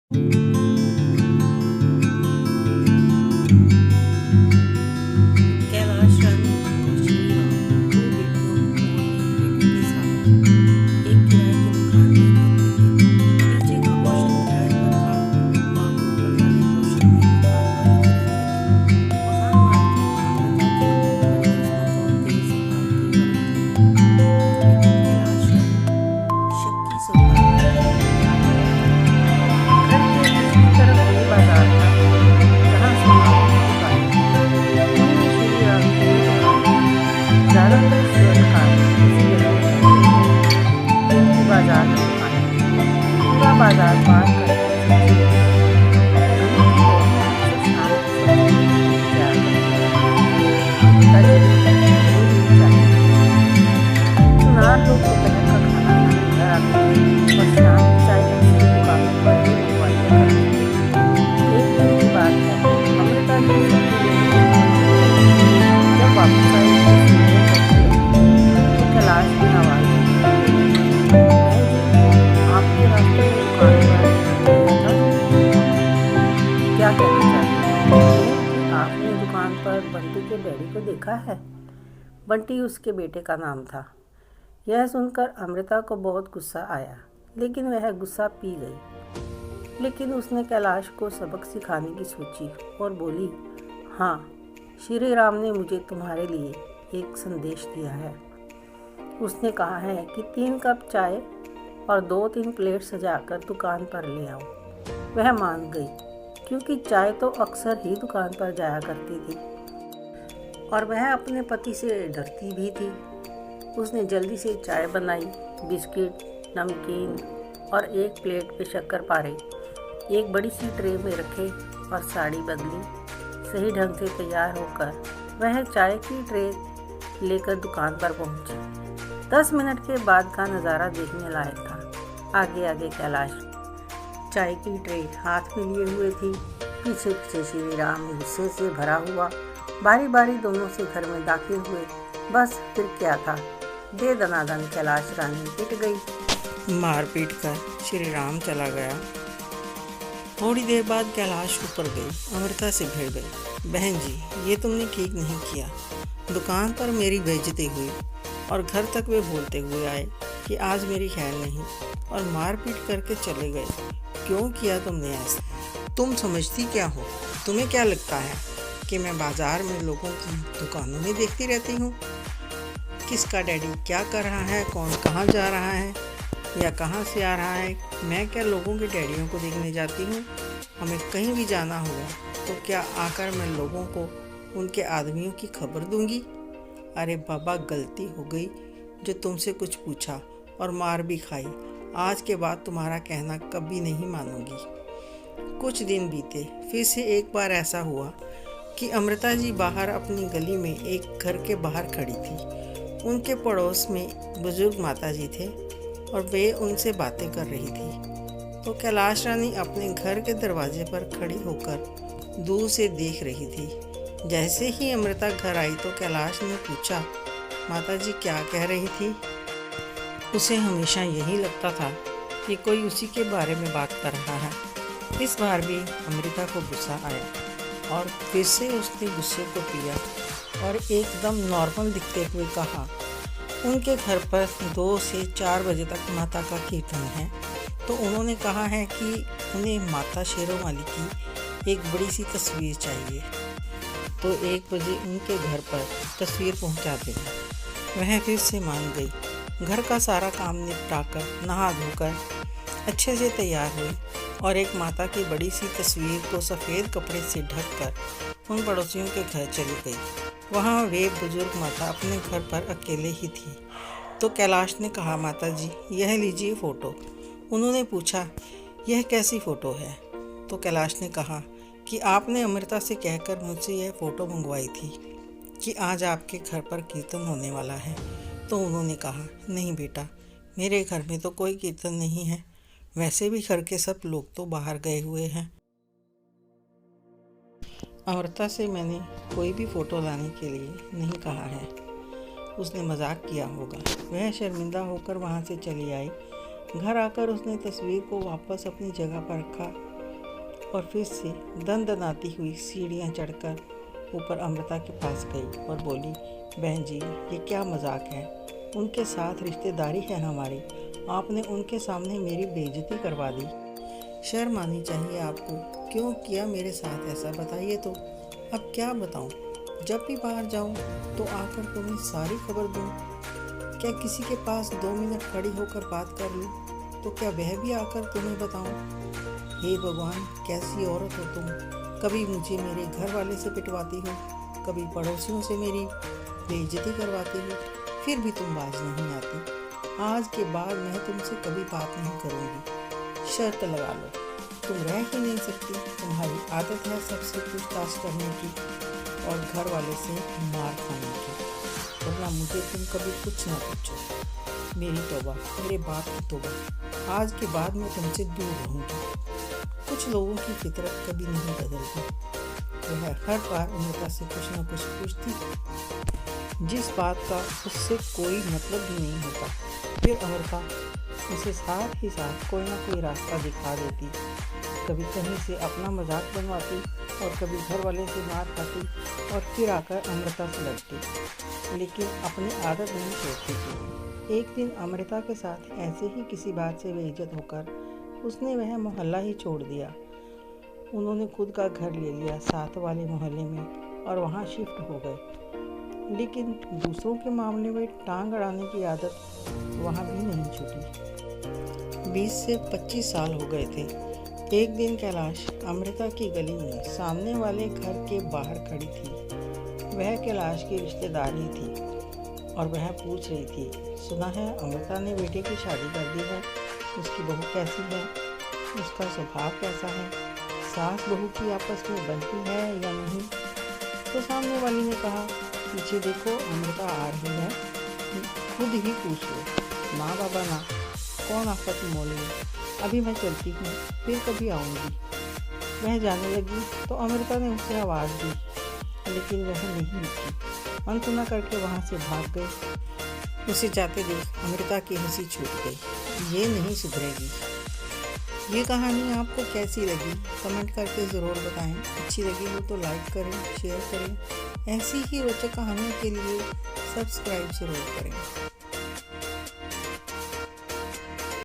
कैलाश रानी और श्री राम दो बेटियों और एक बेटे के साथ एक किराए की दुकान में रहते थे। नीचे का पोर्शन किराए पर था और ऊपर वाले पोर्शन में दुकान मालिक रहते थे। मकान मालकिन अमृता थी। बड़ी हंसमुख और तेज स्वभाव की औरत थी, लेकिन कैलाश रानी शक्की स्वभाव की थी। घर के दूसरी तरफ बड़ी बाजार था, जहाँ सोनारों की दुकानें थी। उनमें श्री राम की भी दुकान थी। ज्यादातर स्वर्णकार इसी गली में रहते थे, जिनकी बाजार में दुकानें थी। पूरा बाजार पार करके सब्जी लेने गली की औरतें अक्सर शाम को सब्जी खरीदने जाया करती। अमृता जी भी रोज ही जाती थी। सुनार लोग दोपहर का खाना खाने घर आते थे और शाम की चाय दूसरी दुकानों पर ही रुकवाया करते थे। एक दिन की बात है, अमृता जी सब्जी लेने के लिए निकल गई। जब वापस आई तो सीढ़ियाँ चढ़ने लगी तो कैलाश ने आवाज दी, बहन जी, आपके रास्ते में दुकान पर गया था, क्या कहना चाहती हैं? आपने दुकान पर बंटी के डैडी को देखा है? बंटी उसके बेटे का नाम था। यह सुनकर अमृता को बहुत गुस्सा आया, लेकिन वह गुस्सा पी गई। लेकिन उसने कैलाश को सबक सिखाने की सोची और बोली, हाँ, श्री राम ने मुझे तुम्हारे लिए एक संदेश दिया है। उसने कहा है कि 3 कप चाय और 2-3 प्लेट सजाकर दुकान पर ले आओ। वह मान गई, क्योंकि चाय तो अक्सर ही दुकान पर जाया करती थी और वह अपने पति से डरती भी थी। उसने जल्दी से चाय बनाई, बिस्किट, नमकीन और 1 प्लेट पे शक्करपारे एक बड़ी सी ट्रे में रखे और साड़ी बदली। सही ढंग से तैयार होकर वह चाय की ट्रे लेकर दुकान पर पहुंची। 10 मिनट के बाद का नज़ारा देखने लायक था। आगे आगे कैलाश चाय की ट्रे हाथ में लिए हुए थी। पीछे पीछे श्री राम गुस्से से भरा हुआ बारी बारी दोनों से घर में दाखिल हुए। बस फिर क्या था, दे दनादन कैलाश रानी पिट गई। मार पीट कर श्री राम चला गया। थोड़ी देर बाद कैलाश ऊपर गई, अमृता से भिड़ गई। बहन जी, ये तुमने ठीक नहीं किया। दुकान पर मेरी बेइज्जती हुई और घर तक वे बोलते हुए आए कि आज मेरी खैर नहीं, और मार पीट करके चले गए। क्यों किया तुमने ऐसा? तुम समझती क्या हो? तुम्हें क्या लगता है कि मैं बाजार में लोगों की दुकानों में देखती रहती हूँ? किसका डैडी क्या कर रहा है, कौन कहाँ जा रहा है या कहाँ से आ रहा है? मैं क्या लोगों के डैडियों को देखने जाती हूँ? हमें कहीं भी जाना होगा तो क्या आकर मैं लोगों को उनके आदमियों की खबर दूंगी? अरे बाबा, गलती हो गई जो तुमसे कुछ पूछा और मार भी खाई। आज के बाद तुम्हारा कहना कभी नहीं मानूंगी। कुछ दिन बीते, फिर से एक बार ऐसा हुआ कि अमृता जी बाहर अपनी गली में एक घर के बाहर खड़ी थी। उनके पड़ोस में बुजुर्ग माता जी थे और वे उनसे बातें कर रही थी। तो कैलाश रानी अपने घर के दरवाजे पर खड़ी होकर दूर से देख रही थी। जैसे ही अमृता घर आई तो कैलाश ने पूछा, माता जी क्या कह रही थी? उसे हमेशा यही लगता था कि कोई उसी के बारे में बात कर रहा है। इस बार भी अमृता को गुस्सा आया और फिर से उसने गुस्से को पिया और एकदम नॉर्मल दिखते हुए कहा, उनके घर पर 2 से 4 बजे तक माता का कीर्तन है, तो उन्होंने कहा है कि उन्हें माता शेरों वाली की एक बड़ी सी तस्वीर चाहिए, तो 1 बजे उनके घर पर तस्वीर पहुंचा देना। वह फिर से मान गई। घर का सारा काम निपटाकर नहा धोकर अच्छे से तैयार हुई और एक माता की बड़ी सी तस्वीर को सफ़ेद कपड़े से ढककर उन पड़ोसियों के घर चली गई। वहाँ वे बुजुर्ग माता अपने घर पर अकेले ही थी। तो कैलाश ने कहा, माता जी यह लीजिए फ़ोटो। उन्होंने पूछा, यह कैसी फ़ोटो है? तो कैलाश ने कहा कि आपने अमृता से कहकर मुझसे यह फ़ोटो मंगवाई थी कि आज आपके घर पर कीर्तन होने वाला है। तो उन्होंने कहा, नहीं बेटा, मेरे घर में तो कोई कीर्तन नहीं है, वैसे भी घर के सब लोग तो बाहर गए हुए हैं। अमृता से मैंने कोई भी फ़ोटो लाने के लिए नहीं कहा है, उसने मजाक किया होगा। वह शर्मिंदा होकर वहाँ से चली आई। घर आकर उसने तस्वीर को वापस अपनी जगह पर रखा और फिर से दनदनाती हुई सीढ़ियाँ चढ़कर ऊपर अमृता के पास गई और बोली, बहन जी ये क्या मजाक है, उनके साथ रिश्तेदारी है हमारी, आपने उनके सामने मेरी बेइज्जती करवा दी। शर्म आनी चाहिए आपको, क्यों किया मेरे साथ ऐसा बताइए तो। अब क्या बताऊं, जब भी बाहर जाऊं तो आकर तुम्हें सारी खबर दूं। क्या किसी के पास 2 मिनट खड़ी होकर बात कर लूं तो क्या वह भी आकर तुम्हें बताऊं। हे भगवान, कैसी औरत हो तुम, कभी मुझे मेरे घर वाले से पिटवाती हो, कभी पड़ोसियों से मेरी बेइज्जती करवाती हो, फिर भी तुम बाज नहीं आती। आज के बाद मैं तुमसे कभी बात नहीं करूँगी। शर्त लगा लो, तुम रह ही नहीं सकती, तुम्हारी आदत है सबसे पूछताछ करने की और घर वाले से मार खाने की, वरना मुझे तुम कभी कुछ ना पूछो। मेरी तौबा, मेरे बाप की तौबा, आज के बाद मैं तुमसे दूर रहूँगी। कुछ लोगों की फितरत कभी नहीं बदलती, वह हर बार अमृता से कुछ न कुछ पूछती जिस बात का उससे कोई मतलब भी नहीं होता। फिर अमृता उसे साथ ही साथ कोई ना कोई रास्ता दिखा देती, कभी कहीं से अपना मजाक बनवाती और कभी घर वाले से मार खाती और फिर आकर अमृता से लड़ती, लेकिन अपनी आदत नहीं छोड़ती थी। एक दिन अमृता के साथ ऐसे ही किसी बात से बेइज्जत होकर उसने वह मोहल्ला ही छोड़ दिया। उन्होंने खुद का घर ले लिया साथ वाले मोहल्ले में और वहाँ शिफ्ट हो गए, लेकिन दूसरों के मामले में टांग अड़ाने की आदत वहाँ भी नहीं छूटी। 20 से 25 साल हो गए थे। एक दिन कैलाश अमृता की गली में सामने वाले घर के बाहर खड़ी थी। वह कैलाश की रिश्तेदारी थी और वह पूछ रही थी, सुना है अमृता ने बेटे की शादी कर दी है, उसकी बहू कैसी है, उसका स्वभाव कैसा है, सास बहू की आपस में बनती है या नहीं। तो सामने वाली ने कहा, पीछे देखो अमृता आ रही है, खुद ही पूछ लो। ना बाबा ना, कौन आफत मोल ले, अभी मैं चलती हूँ, फिर कभी आऊँगी। वह जाने लगी तो अमृता ने उसे आवाज़ दी, लेकिन वह नहीं रुकी, अनसुना करके वहाँ से भाग गई। उसे जाते देख अमृता की हंसी छूट गई। ये नहीं सुधरेगी। ये कहानी आपको कैसी लगी कमेंट करके ज़रूर बताएं। अच्छी लगी हो तो लाइक करें, शेयर करें। ऐसी ही रोचक कहानियों के लिए सब्सक्राइब ज़रूर करें।